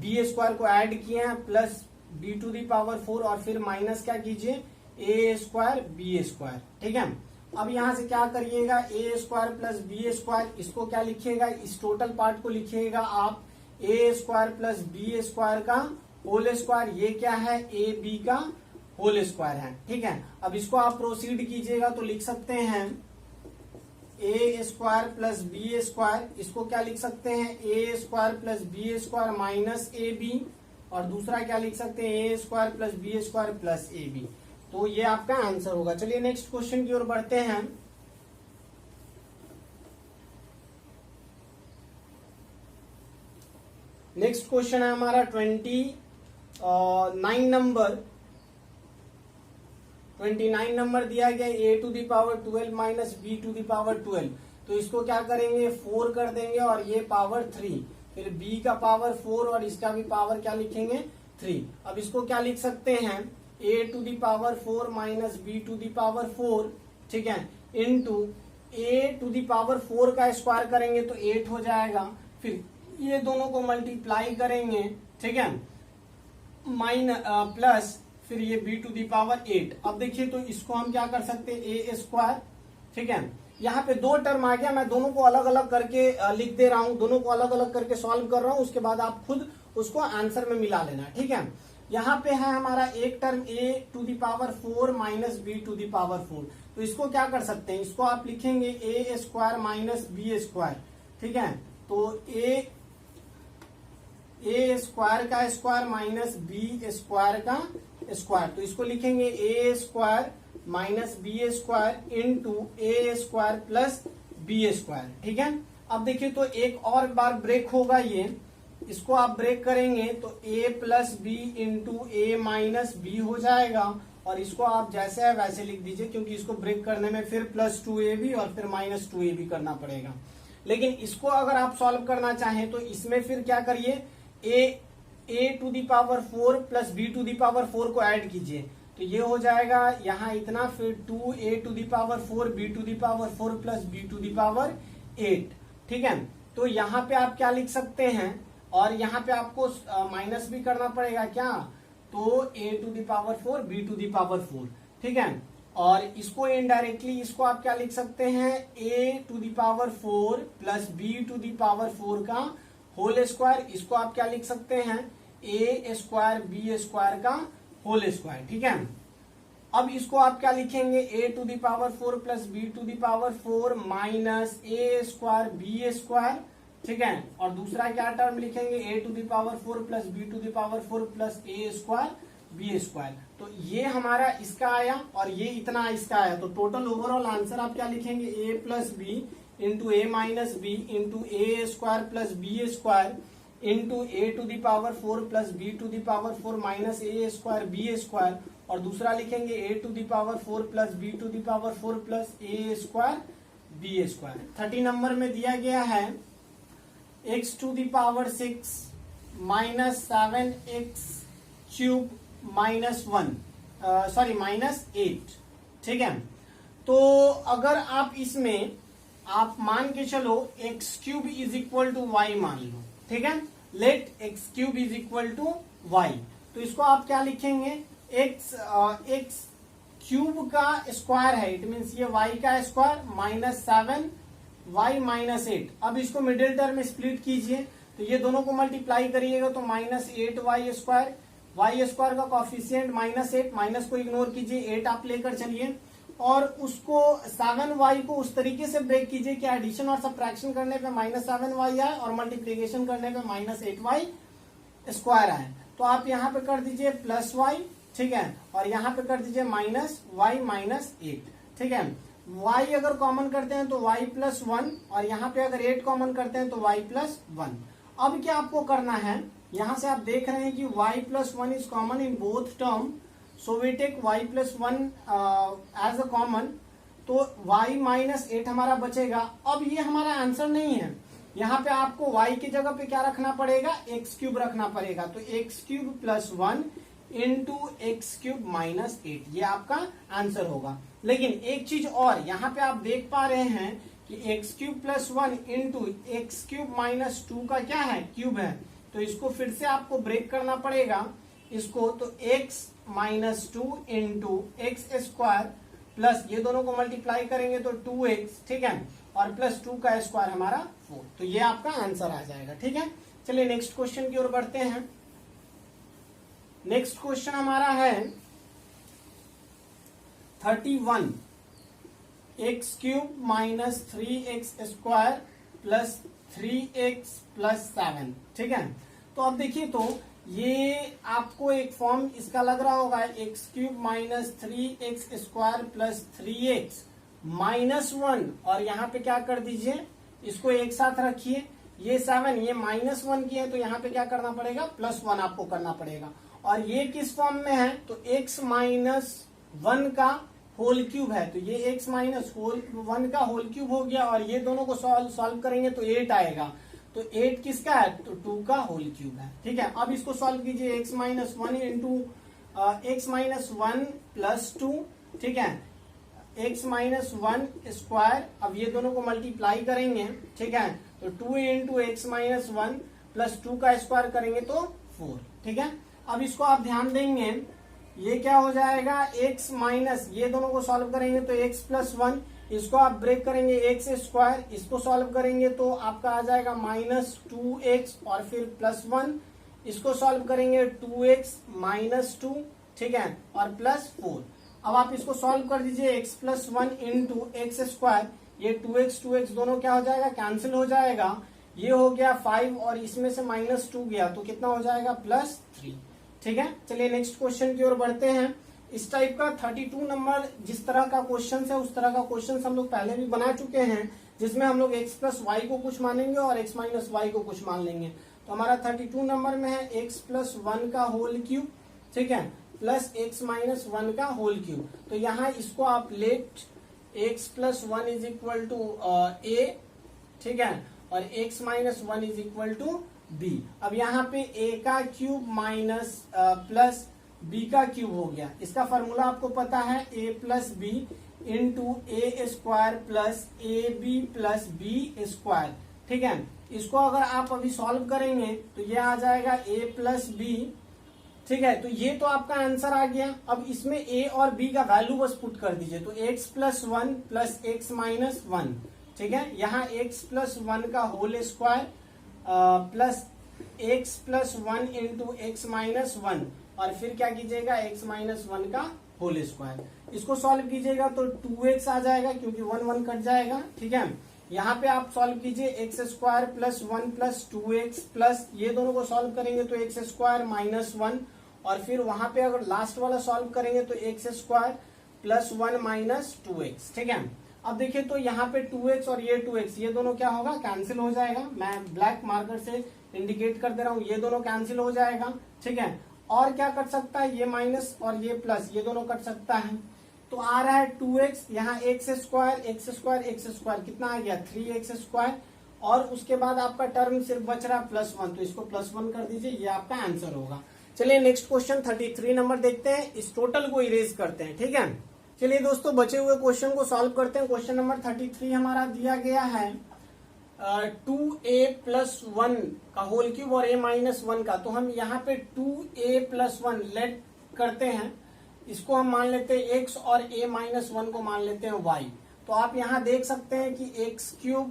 b स्क्वायर को ऐड किए हैं plus b to the power 4 और फिर माइनस क्या कीजिए a स्क्वायर b स्क्वायर। ठीक है, अब यहां से क्या करिएगा a square plus b square, इसको क्या लिखिएगा इस टोटल पार्ट को लिखिएगा आप a square plus b square का होल स्क्वायर, ये क्या है a b का होल स्क्वायर है। ठीक है, अब इसको आप प्रोसीड कीजिएगा तो लिख सकते हैं a square plus b square, इसको क्या लिख सकते हैं a square plus b square minus ab, और दूसरा क्या लिख सकते हैं a square plus b square plus ab। तो ये आपका आंसर होगा। चलिए नेक्स्ट क्वेश्चन की ओर बढ़ते हैं। नेक्स्ट क्वेश्चन है हमारा 29 नंबर दिया गया a to the power 12 minus b to the power 12। तो इसको क्या करेंगे 4 कर देंगे और ये पावर 3, फिर b का पावर 4 और इसका भी पावर क्या लिखेंगे 3। अब इसको क्या लिख सकते हैं a to the power 4 minus b to the power 4। ठीक है, into a to the power 4 का स्क्वायर करेंगे तो 8 हो जाएगा, फिर ये दोनों को मल्टीप्लाई करेंगे। ठीक है, प्लस फिर ये b टू दी पावर 8। अब देखिए तो इसको हम क्या कर सकते हैं a स्क्वायर, ठीक है, यहाँ पे दो टर्म आ गया, मैं दोनों को अलग अलग करके लिख दे रहा हूं, दोनों को अलग अलग करके सॉल्व कर रहा हूं, उसके बाद आप खुद उसको आंसर में मिला लेना, ठीक है। यहाँ पे है हमारा एक term a to the power 4 minus b to the power 4, तो इसको क्या कर सकते हैं, इसको आप लिखेंगे a square minus B square, ठीक है। तो a स्क्वायर का स्क्वायर माइनस बी स्क्वायर का स्क्वायर, तो इसको लिखेंगे a square minus B square into A square plus B square, ठीक है। अब देखिए तो एक और बार ब्रेक होगा, ये इसको आप ब्रेक करेंगे तो a plus B into A minus b हो जाएगा, और इसको आप जैसे है वैसे लिख दीजिए, क्योंकि इसको ब्रेक करने में फिर प्लस 2ab और फिर माइनस 2ab करना पड़ेगा। लेकिन इसको अगर आप सॉल्व करना चाहें तो इसमें फिर क्या करिए, a to the power 4 plus b to the power 4 को ऐड कीजिए, तो ये हो जाएगा यहाँ इतना, फिर 2a to the power 4 b to the power 4 plus b to the power 8, ठीक है। तो यहाँ पे आप क्या लिख सकते हैं, और यहाँ पे आपको माइनस भी करना पड़ेगा क्या, तो a to the power 4 b to the power 4, ठीक है। और इसको इनडायरेक्टली इसको आप क्या लिख सकते हैं, a to the power 4 plus b to the power 4 का होल स्क्वायर, इसको आप क्या लिख सकते हैं, a स्क्वायर b स्क्वायर का होल स्क्वायर, ठीक है। अब इसको आप क्या लिखेंगे, a to the power 4 plus b to the power 4 minus a square b square, ठीक है। और दूसरा क्या टर्म लिखेंगे, a to the power 4 plus b to the power 4 plus a square b square, तो ये हमारा इसका आया और ये इतना इसका आया, तो टोटल ओवरऑल आंसर आप क्या लिखेंगे, a plus B into A minus B into A square plus B square into a to the power 4 plus b to the power 4 minus a square b square, और दूसरा लिखेंगे a to the power 4 plus b to the power 4 plus a square b square. 30 number में दिया गया है x to the power 6 minus 7x cube minus 1 sorry minus 8, ठीक है। तो अगर आप इसमें आप मान के चलो x cube is equal to y मान लो, ठीक है, let x cube is equal to y, तो इसको आप क्या लिखेंगे, x क्यूब का स्क्वायर है, इट मीन्स ये y का स्क्वायर माइनस 7y माइनस 8। अब इसको मिडिल टर्म में स्प्लिट कीजिए, तो ये दोनों को मल्टीप्लाई करिएगा तो minus 8y square, y square का कॉफिशिएंट माइनस 8, माइनस को इग्नोर कीजिए, 8 आप लेकर चलिए, और उसको 7y को उस तरीके से ब्रेक कीजिए कि एडिशन और सब्ट्रैक्शन करने पे माइनस 7y आए और मल्टीप्लीकेशन करने पे माइनस 8y स्क्वायर आए। तो आप यहाँ पे कर दीजिए प्लस y, ठीक है, और यहाँ पे कर दीजिए माइनस y माइनस 8, ठीक है। y अगर कॉमन करते हैं तो y प्लस 1, और यहाँ पे अगर 8 कॉमन करते हैं तो y प्लस 1। अब क्या आपको करना है, यहाँ से आप देख रहे हैं कि y plus 1 is common in both term, so we take y plus 1 as a common, तो y माइनस 8 हमारा बचेगा। अब ये हमारा आंसर नहीं है, यहाँ पे आपको y की जगह पे क्या रखना पड़ेगा, x क्यूब रखना पड़ेगा, तो x cube plus 1 into X cube minus 8, ये आपका आंसर होगा। लेकिन एक चीज और, यहाँ पे आप देख पा रहे हैं कि x cube plus 1 into X cube minus 2 का क्या है, क्यूब है, तो इसको फिर से आपको ब्रेक करना पड़ेगा इसको, तो x minus 2 into x square plus ये दोनों को मल्टीप्लाई करेंगे तो 2x, ठीक है, और प्लस 2 का स्क्वायर हमारा 4, तो ये आपका आंसर आ जाएगा, ठीक है। चलिए नेक्स्ट क्वेश्चन की ओर बढ़ते हैं। नेक्स्ट क्वेश्चन हमारा है 31, x cube minus 3x square plus 3x plus 7, ठीक है। तो अब देखिए, तो ये आपको एक फॉर्म इसका लग रहा होगा, x cube minus 3x square plus 3x minus 1, और यहाँ पे क्या कर दीजिए, इसको एक साथ रखिए, ये 7 ये माइनस 1 की है, तो यहाँ पे क्या करना पड़ेगा, प्लस 1 आपको करना पड़ेगा। और ये किस फॉर्म में है, तो x माइनस 1 का होल क्यूब है, तो ये x माइनस 1 का होल क्यूब हो गया, और ये दोनों को सॉल्व करेंगे तो 8 आएगा, तो 8 किसका है, तो 2 का होल क्यूब है, ठीक है। अब इसको सॉल्व कीजिए, x minus 1 into x minus 1 plus 2, ठीक है, x माइनस 1 स्क्वायर, अब ये दोनों को मल्टीप्लाई करेंगे, ठीक है, तो 2 इंटू एक्स माइनस 1 प्लस 2 का स्क्वायर करेंगे तो 4, ठीक है। अब इसको आप ध्यान देंगे, ये क्या हो जाएगा, x माइनस, ये दोनों को सॉल्व करेंगे तो x प्लस 1 इसको आप ब्रेक करेंगे एक्स स्क्वायर, इसको सॉल्व करेंगे तो आपका आ जाएगा -2x और फिर +1, इसको सॉल्व करेंगे 2x -2, ठीक है, और +4। अब आप इसको सॉल्व कर दीजिए x +1 इंटू एक्स स्क्वायर, ये 2x दोनों क्या हो जाएगा, कैंसिल हो जाएगा, ये हो गया 5 और इसमें से -2 गया तो कितना हो जाएगा, +3। ठीक है, चलिए नेक्स्ट क्वेश्चन की ओर बढ़ते हैं। इस टाइप का 32 नंबर जिस तरह का क्वेश्चन है उस तरह का क्वेश्चन हम लोग पहले भी बना चुके हैं, जिसमें हम लोग x + y को कुछ मानेंगे और x - y को कुछ मान लेंगे। तो हमारा 32 नंबर में है x + 1 का होल क्यूब, ठीक है, प्लस x - 1 का होल क्यूब। तो यहाँ इसको आप लेट x + 1 = a, ठीक है, और x - 1 = b। अब यहाँ पे a का क्यूब माइनस प्लस b का क्यूब हो गया। इसका फॉर्मूला आपको पता है a + b into a² plus ab plus b², ठीक है। इसको अगर आप अभी सॉल्व करेंगे तो ये आ जाएगा a + b, ठीक है। तो ये तो आपका आंसर आ गया। अब इसमें a और b का वैल्यू बस पुट कर दीजिए, तो x + 1 प्लस x - 1, ठीक है। यहाँ x + 1 का whole square plus x + 1 into x - 1 और फिर क्या कीजिएगा, x - 1 का होल स्क्वायर। इसको सॉल्व कीजिएगा तो 2x आ जाएगा क्योंकि 1 1 कट जाएगा, ठीक है। यहाँ पे आप सॉल्व कीजिए x² + 1 + 2x प्लस ये दोनों को सॉल्व करेंगे तो x² - 1 और फिर वहां पे अगर लास्ट वाला सॉल्व करेंगे तो x² + 1 - 2x, ठीक है। अब देखिए तो यहाँ पे 2x और ये 2x ये दोनों क्या होगा, कैंसिल हो जाएगा। मैं ब्लैक मार्कर से इंडिकेट कर दे रहा हूँ, ये दोनों कैंसिल हो जाएगा, ठीक है। और क्या कट सकता है, ये माइनस और ये प्लस ये दोनों कट सकता है। तो आ रहा है 2x, यहाँ x² कितना आ गया, 3x², और उसके बाद आपका टर्म सिर्फ बच रहा +1, तो इसको +1 कर दीजिए, ये आपका आंसर होगा। चलिए नेक्स्ट क्वेश्चन 33 नंबर देखते हैं। इस टोटल को इरेज करते हैं, ठीक है। चलिए दोस्तों बचे हुए क्वेश्चन को सॉल्व करते हैं। क्वेश्चन नंबर 33 हमारा दिया गया है 2a + 1 का होल क्यूब और a - 1 का। तो हम यहाँ पे 2a + 1 लेट करते हैं, इसको हम मान लेते हैं x और a - 1 को मान लेते हैं y। तो आप यहाँ देख सकते हैं कि x³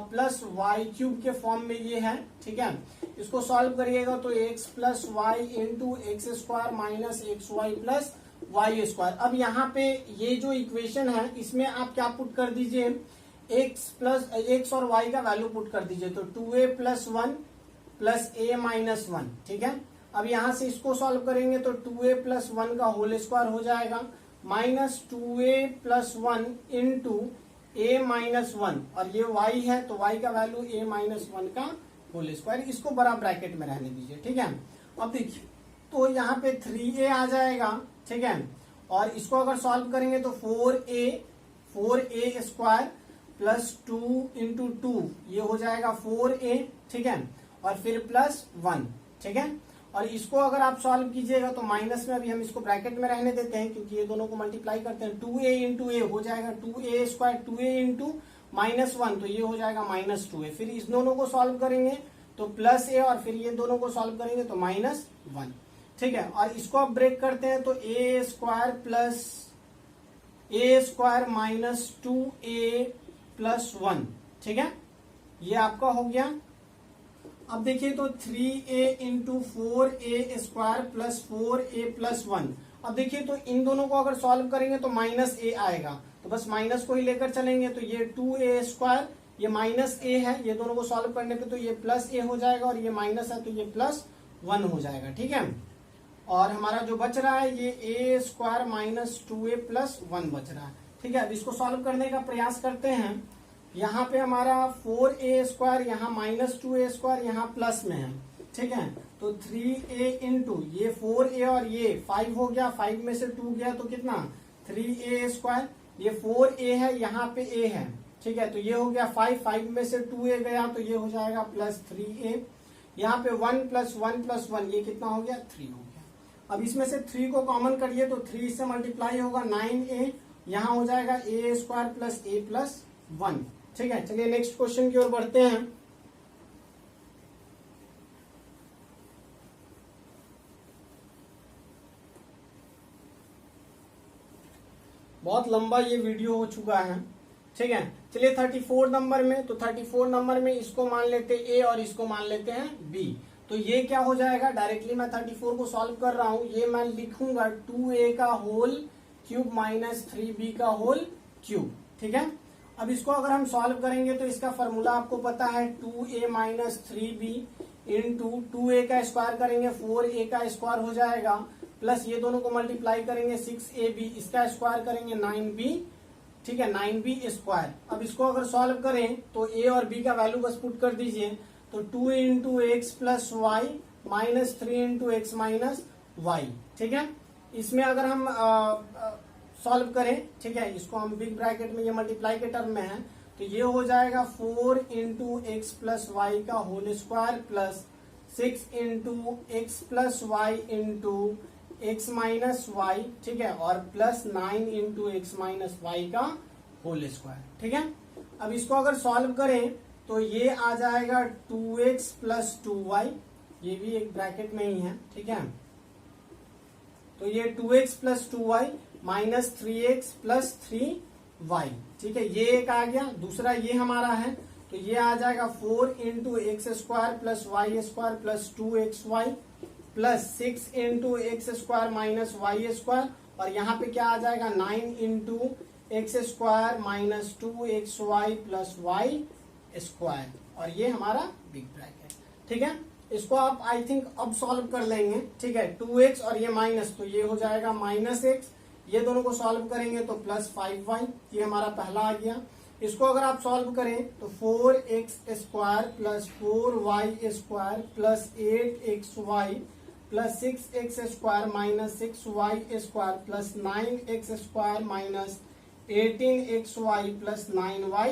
प्लस y³ के फॉर्म में ये है, ठीक है। इसको सॉल्व करिएगा तो x + y into x² minus xy plus y²। अब यहाँ पे ये जो इक्वेशन है इसमें आप क्या पुट कर दीजिए, x और y का वैल्यू पुट कर दीजिए, तो 2a + 1 प्लस a - 1, ठीक है। अब यहां से इसको सॉल्व करेंगे तो 2a + 1 का होल स्क्वायर हो जाएगा माइनस 2a + 1 इंटू a - 1 और ये y है तो y का वैल्यू a - 1 का होल स्क्वायर। इसको बड़ा ब्रैकेट में रहने दीजिए, ठीक है। अब देखिए तो यहाँ पे 3a आ जाएगा, ठीक है, और इसको अगर सॉल्व करेंगे तो 4a² प्लस 2 इंटू 2 ये हो जाएगा 4a, ठीक है, और फिर +1, ठीक है। और इसको अगर आप सॉल्व कीजिएगा तो माइनस में, अभी हम इसको ब्रैकेट में रहने देते हैं क्योंकि ये दोनों को मल्टीप्लाई करते हैं, 2a इंटू a हो जाएगा 2a², 2a इंटू -1 तो ये हो जाएगा -2a। फिर इस दोनों को सॉल्व करेंगे तो +a और फिर ये दोनों को सॉल्व करेंगे तो -1, ठीक है। और इसको आप ब्रेक करते हैं तो a² plus a² minus 2a + 1, ठीक है, ये आपका हो गया। अब देखिए तो 3a into 4a² plus 4a + 1। अब देखिए तो इन दोनों को अगर सॉल्व करेंगे तो -a आएगा, तो बस माइनस को ही लेकर चलेंगे, तो ये 2a² ये -a है, ये दोनों को सॉल्व करने पे तो ये +a हो जाएगा और ये माइनस है तो ये +1 हो जाएगा, ठीक है। और हमारा जो बच रहा है ये a² माइनस 2a + 1 बच रहा है, ठीक है। अब इसको सॉल्व करने का प्रयास करते हैं। यहाँ पे हमारा 4a² यहाँ -2a² यहाँ प्लस में है, ठीक है। तो 3a इंटू ये 4a और ये 5 हो गया, 5 में से 2 गया तो कितना 3a², ये 4a है यहाँ पे a है, ठीक है, तो ये हो गया 5 में से 2a गया तो ये हो जाएगा +3a। यहाँ पे 1 + 1 + 1 ये कितना हो गया 3 हो गया। अब इसमें से 3 को कॉमन करिए तो 3 से मल्टीप्लाई होगा 9a, यहाँ हो जाएगा a² प्लस a + 1, ठीक है। चलिए नेक्स्ट क्वेश्चन की ओर बढ़ते हैं। बहुत लंबा ये वीडियो हो चुका है, ठीक है। चलिए 34 नंबर में, तो 34 नंबर में इसको मान लेते हैं ए और इसको मान लेते हैं बी। तो ये क्या हो जाएगा, डायरेक्टली मैं 34 को सॉल्व कर रहा हूं, ये मैं लिखूंगा 2a का होल क्यूब माइनस 3b का होल क्यूब, ठीक है। अब इसको अगर हम सॉल्व करेंगे तो इसका फॉर्मूला आपको पता है 2a minus 3b into 2a का स्क्वायर करेंगे 4a का स्क्वायर हो जाएगा, प्लस ये दोनों को मल्टीप्लाई करेंगे 6ab, इसका स्क्वायर करेंगे 9b, ठीक है, 9b स्क्वायर। अब इसको अगर सॉल्व करें तो a और b का वैल्यू बस पुट कर दीजिए, तो 2 into x plus y minus 3 into x minus y, ठीक है। इसमें अगर हम सॉल्व करें, ठीक है, इसको हम बिग ब्रैकेट में ये मल्टीप्लाई के टर्म में है, तो ये हो जाएगा 4 इंटू एक्स प्लस वाई का whole square plus 6 into x plus y into x minus y, ठीक है, और plus 9 into x minus y का होल स्क्वायर, ठीक है। अब इसको अगर सॉल्व करें तो ये आ जाएगा 2x प्लस 2y, ये भी एक ब्रैकेट में ही है, ठीक है। तो ये 2x plus 2y minus 3x plus 3y, ठीक है, ये एक आ गया। दूसरा ये हमारा है, तो ये आ जाएगा 4 into x square plus y square plus 2xy plus 6 into x square minus y square, और यहाँ पे क्या आ जाएगा 9 into x square minus 2xy plus y square, और ये हमारा बिग ब्रैकेट, ठीक है। इसको आप आई थिंक अब सॉल्व कर लेंगे, ठीक है। 2x और ये माइनस, तो ये हो जाएगा माइनस एक्स, ये दोनों को सॉल्व करेंगे तो प्लस 5y, ये हमारा पहला आ गया। इसको अगर आप सॉल्व करें तो 4x square plus 4y square plus 8xy plus 6x square minus 6y square plus 9x square minus 18xy plus 9y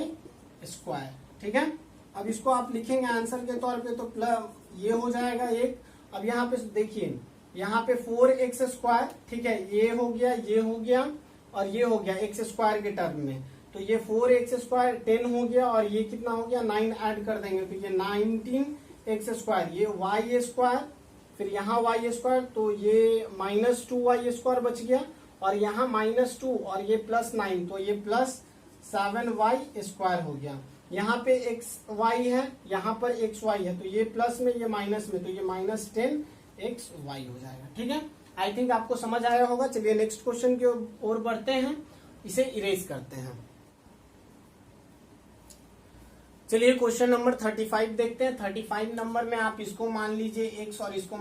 square, ठीक है। अब इसको आप लिखेंगे आंसर के तौर पे, तो प्लस ये हो जाएगा एक। अब यहाँ पे देखिए, यहाँ पे 4x स्क्वायर, ठीक है, ये हो गया, ये हो गया और ये हो गया एक्स स्क्वायर के टर्म में, तो ये 4x स्क्वायर 10 हो गया, और ये कितना हो गया 9 ऐड कर देंगे, तो ये 19x स्क्वायर, ये y स्क्वायर, फिर यहाँ y स्क्वायर, तो ये माइनस 2y स्क्वायर बच गया, और यहाँ माइनस 2 और ये प्लस 9, तो ये प्लस 7y स्क्वायर हो गया। यहाँ पे एक्स वाई है, यहाँ पर एक्स वाई है, तो ये प्लस में ये माइनस में, तो ये माइनस 10xy हो जाएगा, ठीक है। आई थिंक आपको समझ आया होगा। चलिए नेक्स्ट क्वेश्चन की ओर बढ़ते हैं, इसे इरेज करते हैं। चलिए क्वेश्चन नंबर 35 देखते हैं। 35 नंबर में आप इसको मान लीजिए x और इसको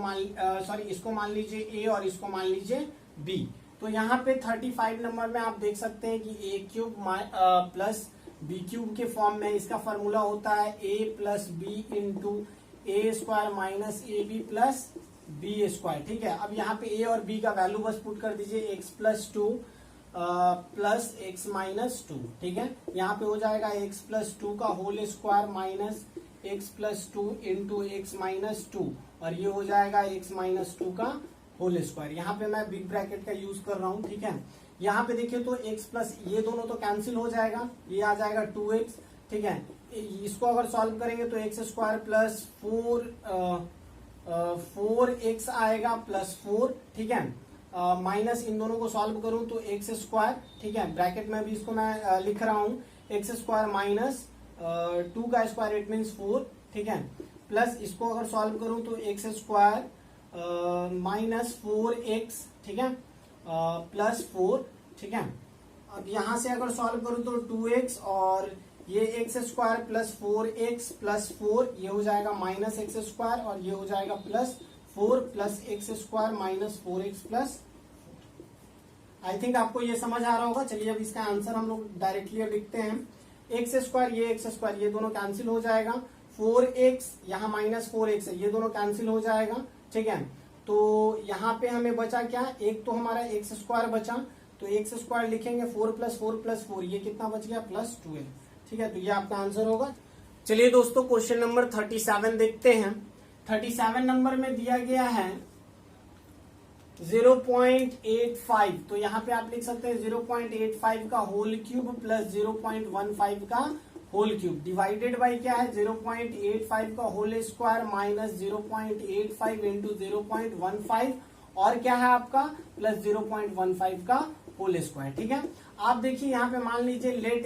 मान लीजिए a और इसको मान लीजिए b। तो यहाँ पे 35 नंबर में आप देख सकते हैं कि a cube plus b cube के फॉर्म में इसका फॉर्मूला होता है a plus B into A square minus a B plus B square, ठीक है। अब यहाँ पे a और b का वैल्यू बस पुट कर दीजिए, x plus 2 plus x minus 2, ठीक है। यहाँ पे हो जाएगा x प्लस 2 का whole square minus x plus 2 into x minus 2, और ये हो जाएगा x माइनस 2 का होल स्क्वायर। यहाँ पे मैं बिग ब्रैकेट का यूज कर रहा हूँ, ठीक है। यहाँ पे देखिए तो x प्लस ये दोनों तो कैंसिल हो जाएगा, ये आ जाएगा 2x, ठीक है। इसको अगर सॉल्व करेंगे तो एक्स स्क्वायर प्लस 4x आएगा प्लस 4, ठीक है। माइनस इन दोनों को सॉल्व करूं तो एक्स स्क्वायर, ठीक है, ब्रैकेट में भी इसको मैं लिख रहा हूं, एक्स स्क्वायर माइनस 2 का स्क्वायर इट मीन्स 4, ठीक है, प्लस इसको अगर सॉल्व करूं तो एक्स स्क्वायर माइनस 4x, ठीक है, प्लस 4, ठीक है। अब यहां से अगर सॉल्व करूं तो 2x और ये x square plus 4x plus 4, ये हो जाएगा माइनस एक्स स्क्वायर, और ये हो जाएगा plus 4 plus x square minus 4x plus 4। I think आपको ये समझ आ रहा होगा। चलिए अब इसका आंसर हम लोग डायरेक्टली लिखते हैं। एक्स स्क्वायर ये दोनों कैंसिल हो जाएगा, 4x यहाँ माइनस 4x है, ये दोनों कैंसिल हो जाएगा, ठीक है। तो यहाँ पे हमें बचा क्या, एक तो हमारा एक्स स्क्वायर बचा, तो एक्स स्क्वायर लिखेंगे 4 प्लस 4 प्लस 4, ये कितना बच गया प्लस 12, ठीक है। तो ये आपका आंसर होगा। चलिए दोस्तों क्वेश्चन नंबर 37 देखते हैं। 37 नंबर में दिया गया है 0.85, तो यहाँ पे आप लिख सकते हैं 0.85 का होल क्यूब प्लस 0.15 का होल क्यूब डिवाइडेड बाई क्या है 0.85 का होल स्क्वायर माइनस 0.85 इंटू 0.15 और क्या है आपका प्लस 0.15 का होल स्क्वायर, ठीक है। आप देखिए यहाँ पे मान लीजिए let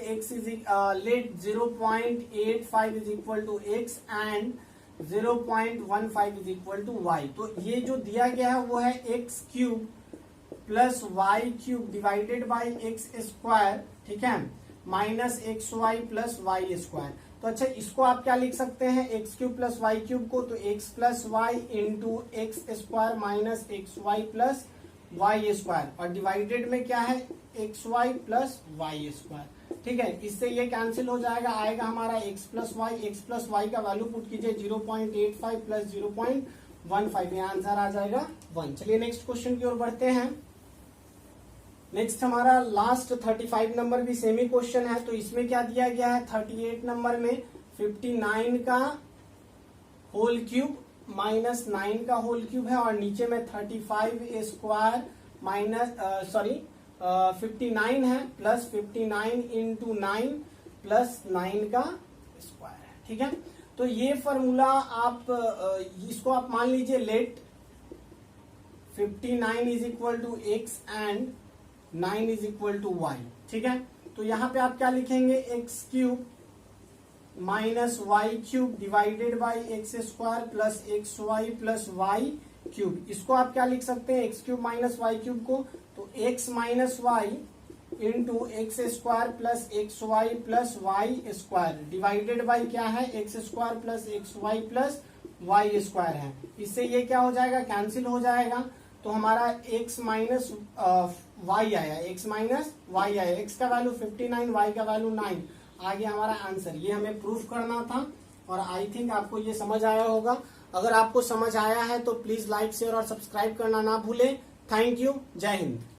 0.85 is equal to x and 0.15 is equal to y. तो ये जो दिया गया है वो है x cube plus y cube divided by x square, ठीक है, minus x y plus y square. तो अच्छा, इसको आप क्या लिख सकते हैं, x cube plus y cube को, तो x plus y into x square minus x y plus y square, और डिवाइडेड में क्या है, x y plus y square, ठीक है। इससे ये कैंसिल हो जाएगा, आएगा हमारा एक्स प्लस वाई का वैल्यू पुट कीजिए 0.85 प्लस 0.15, ये आंसर आ जाएगा 1। चलिए नेक्स्ट क्वेश्चन की ओर बढ़ते हैं। नेक्स्ट हमारा लास्ट 35 नंबर भी सेमी क्वेश्चन है। तो इसमें क्या दिया गया है, 38 नंबर में 59 का होल क्यूब माइनस 9 का होल क्यूब है, और नीचे में 35 स्क्वायर माइनस 59 है प्लस 59 इंटू 9 प्लस 9 का स्क्वायर है, ठीक है। तो ये फॉर्मूला आप इसको आप मान लीजिए let 59 is equal to x and 9 is equal to y, ठीक है। तो यहाँ पे आप क्या लिखेंगे, x cube minus y cube divided by x square plus x y plus y cube. इसको आप क्या लिख सकते हैं, x cube minus y cube को, तो x minus y into x square plus x y plus y square divided by क्या है, x square plus x y plus y square है। इससे ये क्या हो जाएगा, कैंसिल हो जाएगा। तो हमारा x माइनस वाई आया, x माइनस वाई आया, x का वैल्यू 59, y का वैल्यू 9, आ गया हमारा आंसर। ये हमें प्रूफ करना था, और आई थिंक आपको ये समझ आया होगा। अगर आपको समझ आया है तो प्लीज लाइक शेयर और सब्सक्राइब करना ना भूलें। थैंक यू, जय हिंद।